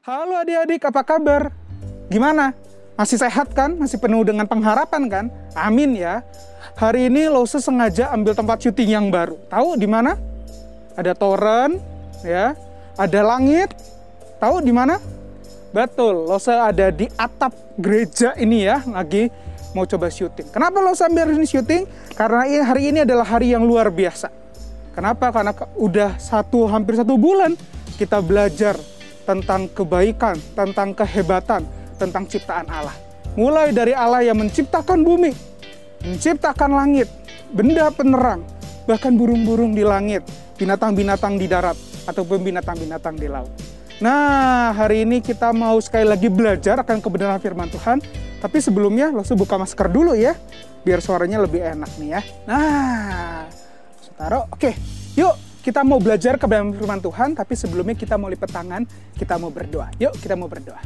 Halo adik-adik, apa kabar? Gimana? Masih sehat kan? Masih penuh dengan pengharapan kan? Amin ya. Hari ini Lose sengaja ambil tempat syuting yang baru. Tahu di mana? Ada toren, ya. Ada langit. Tahu di mana? Betul, Lose ada di atap gereja ini ya, lagi mau coba syuting. Kenapa Lose ambil ini syuting? Karena hari ini adalah hari yang luar biasa. Kenapa? Karena udah hampir satu bulan kita belajar tentang kebaikan, tentang kehebatan, tentang ciptaan Allah. Mulai dari Allah yang menciptakan bumi, menciptakan langit, benda penerang, bahkan burung-burung di langit, binatang-binatang di darat, ataupun binatang-binatang di laut. Nah, hari ini kita mau sekali lagi belajar akan kebenaran firman Tuhan. Tapi sebelumnya, Lose buka masker dulu ya, biar suaranya lebih enak nih ya. Nah, taruh. Oke, yuk. Kita mau belajar kebenaran firman Tuhan, tapi sebelumnya kita mau lipat tangan, kita mau berdoa. Yuk, kita mau berdoa.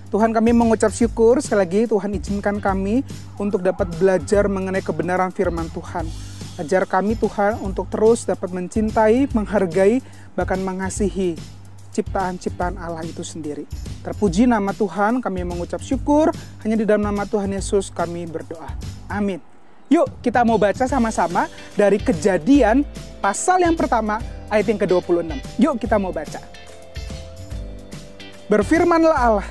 Tuhan, kami mengucap syukur, sekali lagi Tuhan izinkan kami untuk dapat belajar mengenai kebenaran firman Tuhan. Ajar kami Tuhan untuk terus dapat mencintai, menghargai, bahkan mengasihi ciptaan-ciptaan Allah itu sendiri. Terpuji nama Tuhan, kami mengucap syukur, hanya di dalam nama Tuhan Yesus kami berdoa. Amin. Yuk kita mau baca sama-sama dari Kejadian pasal yang pertama ayat yang ke-26. Yuk kita mau baca. Berfirmanlah Allah,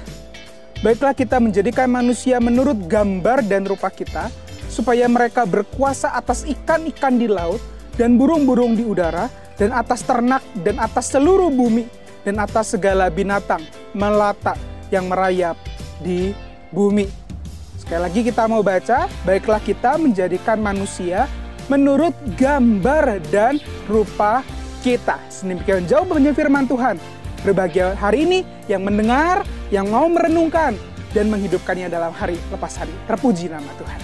baiklah kita menjadikan manusia menurut gambar dan rupa kita, supaya mereka berkuasa atas ikan-ikan di laut, dan burung-burung di udara, dan atas ternak, dan atas seluruh bumi, dan atas segala binatang melata yang merayap di bumi. Sekali lagi kita mau baca, baiklah kita menjadikan manusia menurut gambar dan rupa kita. Sedemikian jauh banyak firman Tuhan. Berbahagia hari ini yang mendengar, yang mau merenungkan, dan menghidupkannya dalam hari lepas hari. Terpuji nama Tuhan.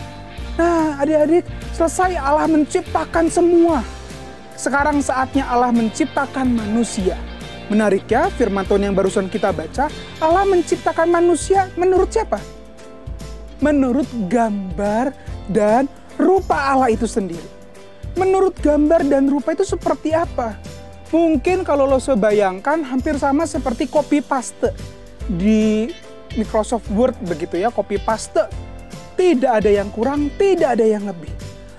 Nah adik-adik, selesai Allah menciptakan semua. Sekarang saatnya Allah menciptakan manusia. Menarik ya, firman Tuhan yang barusan kita baca, Allah menciptakan manusia menurut siapa? Menurut gambar dan rupa Allah itu sendiri. Menurut gambar dan rupa itu seperti apa? Mungkin kalau lo bayangkan hampir sama seperti copy paste di Microsoft Word begitu ya, copy paste. Tidak ada yang kurang, tidak ada yang lebih.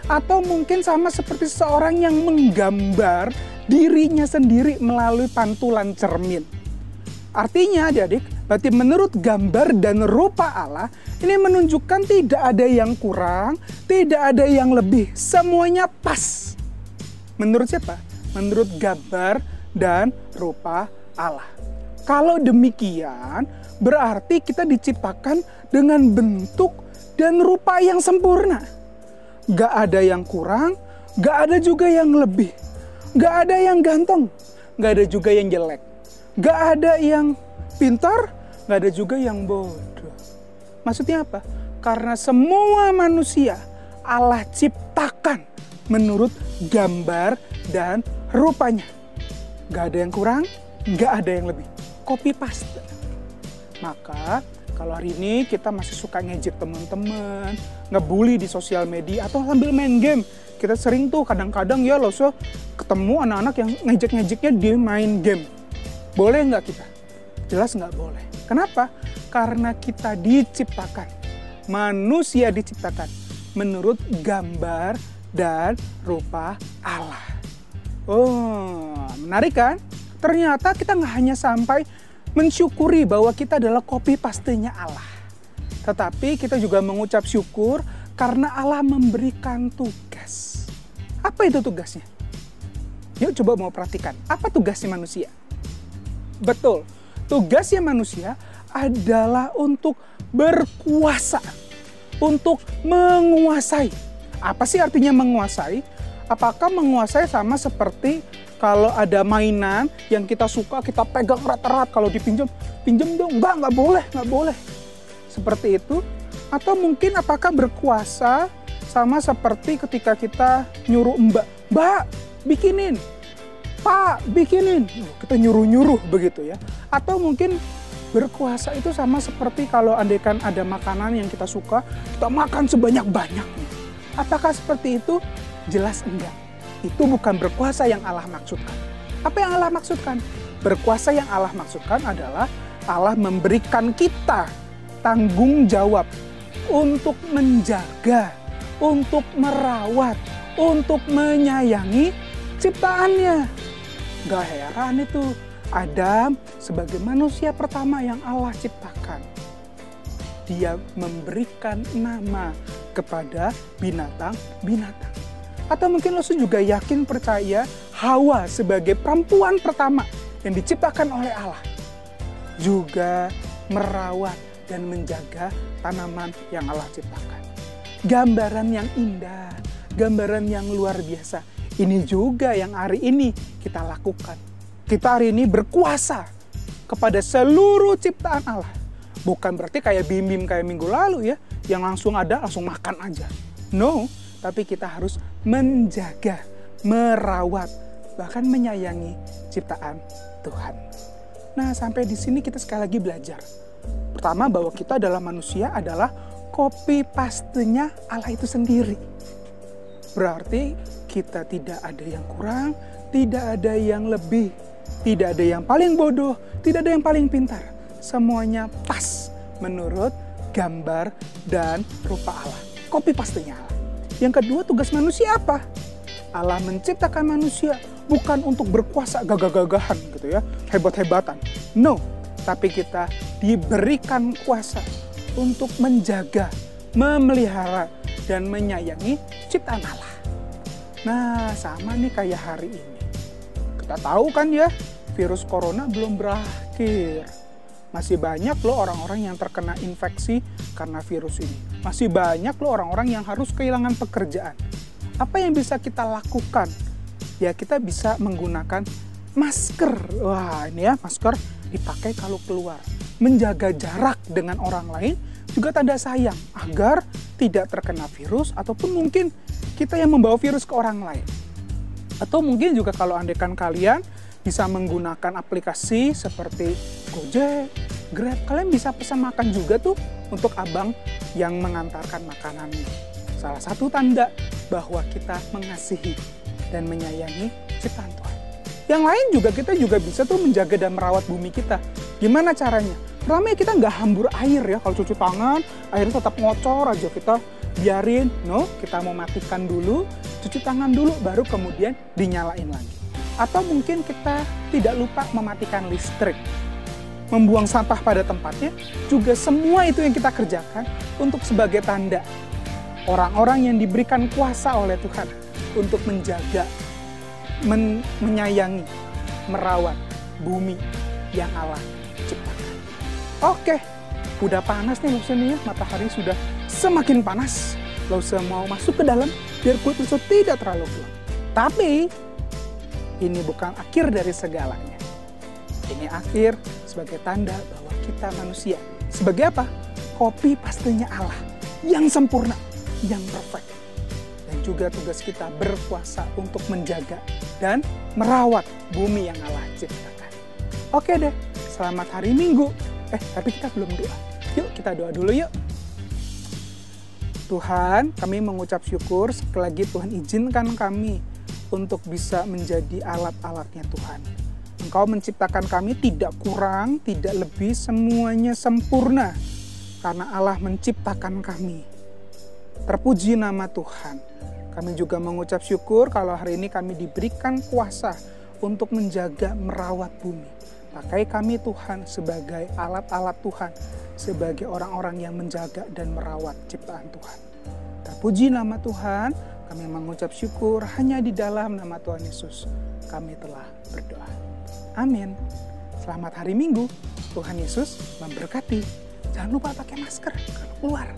Atau mungkin sama seperti seorang yang menggambar dirinya sendiri melalui pantulan cermin. Artinya adik-adik, berarti menurut gambar dan rupa Allah, ini menunjukkan tidak ada yang kurang, tidak ada yang lebih. Semuanya pas. Menurut siapa? Menurut gambar dan rupa Allah. Kalau demikian, berarti kita diciptakan dengan bentuk dan rupa yang sempurna. Gak ada yang kurang, gak ada juga yang lebih. Gak ada yang ganteng, gak ada juga yang jelek. Gak ada yang pintar, gak ada juga yang bodoh. Maksudnya apa? Karena semua manusia Allah ciptakan menurut gambar dan rupanya. Gak ada yang kurang, gak ada yang lebih. Copy paste. Maka kalau hari ini kita masih suka ngejek teman-teman, ngebully di sosial media, atau sambil main game. Kita sering tuh kadang-kadang ya Lose ketemu anak-anak yang ngejek-ngejeknya di main game. Boleh nggak kita? Jelas nggak boleh. Kenapa? Karena kita diciptakan. Manusia diciptakan menurut gambar dan rupa Allah. Oh, menarik kan? Ternyata kita nggak hanya sampai mensyukuri bahwa kita adalah copy pastenya Allah. Tetapi kita juga mengucap syukur karena Allah memberikan tugas. Apa itu tugasnya? Yuk coba mau perhatikan. Apa tugasnya manusia? Betul, tugasnya manusia adalah untuk berkuasa, untuk menguasai. Apa sih artinya menguasai? Apakah menguasai sama seperti kalau ada mainan yang kita suka, kita pegang erat-erat, kalau dipinjam, pinjam dong, nggak boleh. Seperti itu? Atau mungkin apakah berkuasa sama seperti ketika kita nyuruh mbak, bikinin. Pak, bikinin. Kita nyuruh-nyuruh begitu ya. Atau mungkin berkuasa itu sama seperti kalau andaikan ada makanan yang kita suka, kita makan sebanyak-banyaknya. Apakah seperti itu? Jelas enggak. Itu bukan berkuasa yang Allah maksudkan. Apa yang Allah maksudkan? Berkuasa yang Allah maksudkan adalah Allah memberikan kita tanggung jawab untuk menjaga, untuk merawat, untuk menyayangi ciptaannya. Gak heran itu, Adam sebagai manusia pertama yang Allah ciptakan, dia memberikan nama kepada binatang-binatang. Atau mungkin lo juga yakin percaya Hawa sebagai perempuan pertama yang diciptakan oleh Allah juga merawat dan menjaga tanaman yang Allah ciptakan. Gambaran yang indah, gambaran yang luar biasa. Ini juga yang hari ini kita lakukan. Kita hari ini berkuasa kepada seluruh ciptaan Allah. Bukan berarti kayak bim-bim kayak minggu lalu ya, yang langsung ada, langsung makan aja. No, tapi kita harus menjaga, merawat, bahkan menyayangi ciptaan Tuhan. Nah, sampai di sini kita sekali lagi belajar. Pertama, bahwa kita adalah manusia adalah copy paste-nya Allah itu sendiri. Berarti kita tidak ada yang kurang, tidak ada yang lebih, tidak ada yang paling bodoh, tidak ada yang paling pintar. Semuanya pas menurut gambar dan rupa Allah. Copy paste-nya Allah. Yang kedua, tugas manusia apa? Allah menciptakan manusia bukan untuk berkuasa gagah-gagahan gitu ya, hebat-hebatan. No, tapi kita diberikan kuasa untuk menjaga, memelihara, dan menyayangi ciptaan Allah. Nah, sama nih kayak hari ini. Kita tahu kan ya, virus corona belum berakhir. Masih banyak loh orang-orang yang terkena infeksi karena virus ini. Masih banyak loh orang-orang yang harus kehilangan pekerjaan. Apa yang bisa kita lakukan? Ya, kita bisa menggunakan masker. Wah, ini ya, masker dipakai kalau keluar. Menjaga jarak dengan orang lain juga tanda sayang agar tidak terkena virus, ataupun mungkin kita yang membawa virus ke orang lain. Atau mungkin juga kalau andaikan kalian bisa menggunakan aplikasi seperti Gojek, Grab, kalian bisa pesan makan juga tuh untuk abang yang mengantarkan makanannya. Salah satu tanda bahwa kita mengasihi dan menyayangi ciptaan Tuhan. Yang lain juga kita juga bisa tuh menjaga dan merawat bumi kita. Gimana caranya? Pertama ya, kita nggak hambur air ya. Kalau cuci tangan, airnya tetap ngocor aja, kita biarin. No, kita mau matikan dulu, cuci tangan dulu, baru kemudian dinyalain lagi. Atau mungkin kita tidak lupa mematikan listrik. Membuang sampah pada tempatnya, juga semua itu yang kita kerjakan untuk sebagai tanda orang-orang yang diberikan kuasa oleh Tuhan untuk menjaga, menyayangi, merawat bumi yang Allah ciptakan. Oke, udah panas nih maksudnya, matahari sudah semakin panas. Lo usah mau masuk ke dalam biar kulit lo tidak terlalu gelap. Tapi ini bukan akhir dari segalanya. Ini akhir sebagai tanda bahwa kita manusia. Sebagai apa? Copy paste-nya Allah yang sempurna, yang perfect. Dan juga tugas kita berkuasa untuk menjaga dan merawat bumi yang Allah ciptakan. Oke deh, selamat hari Minggu. Tapi kita belum doa. Yuk kita doa dulu yuk. Tuhan, kami mengucap syukur sekali lagi Tuhan izinkan kami untuk bisa menjadi alat-alatnya Tuhan. Engkau menciptakan kami tidak kurang, tidak lebih, semuanya sempurna. Karena Allah menciptakan kami. Terpuji nama Tuhan. Kami juga mengucap syukur kalau hari ini kami diberikan kuasa untuk menjaga, merawat bumi. Pakai kami Tuhan sebagai alat-alat Tuhan, sebagai orang-orang yang menjaga dan merawat ciptaan Tuhan. Terpuji nama Tuhan, kami mengucap syukur hanya di dalam nama Tuhan Yesus. Kami telah berdoa. Amin. Selamat hari Minggu. Tuhan Yesus memberkati. Jangan lupa pakai masker kalau keluar.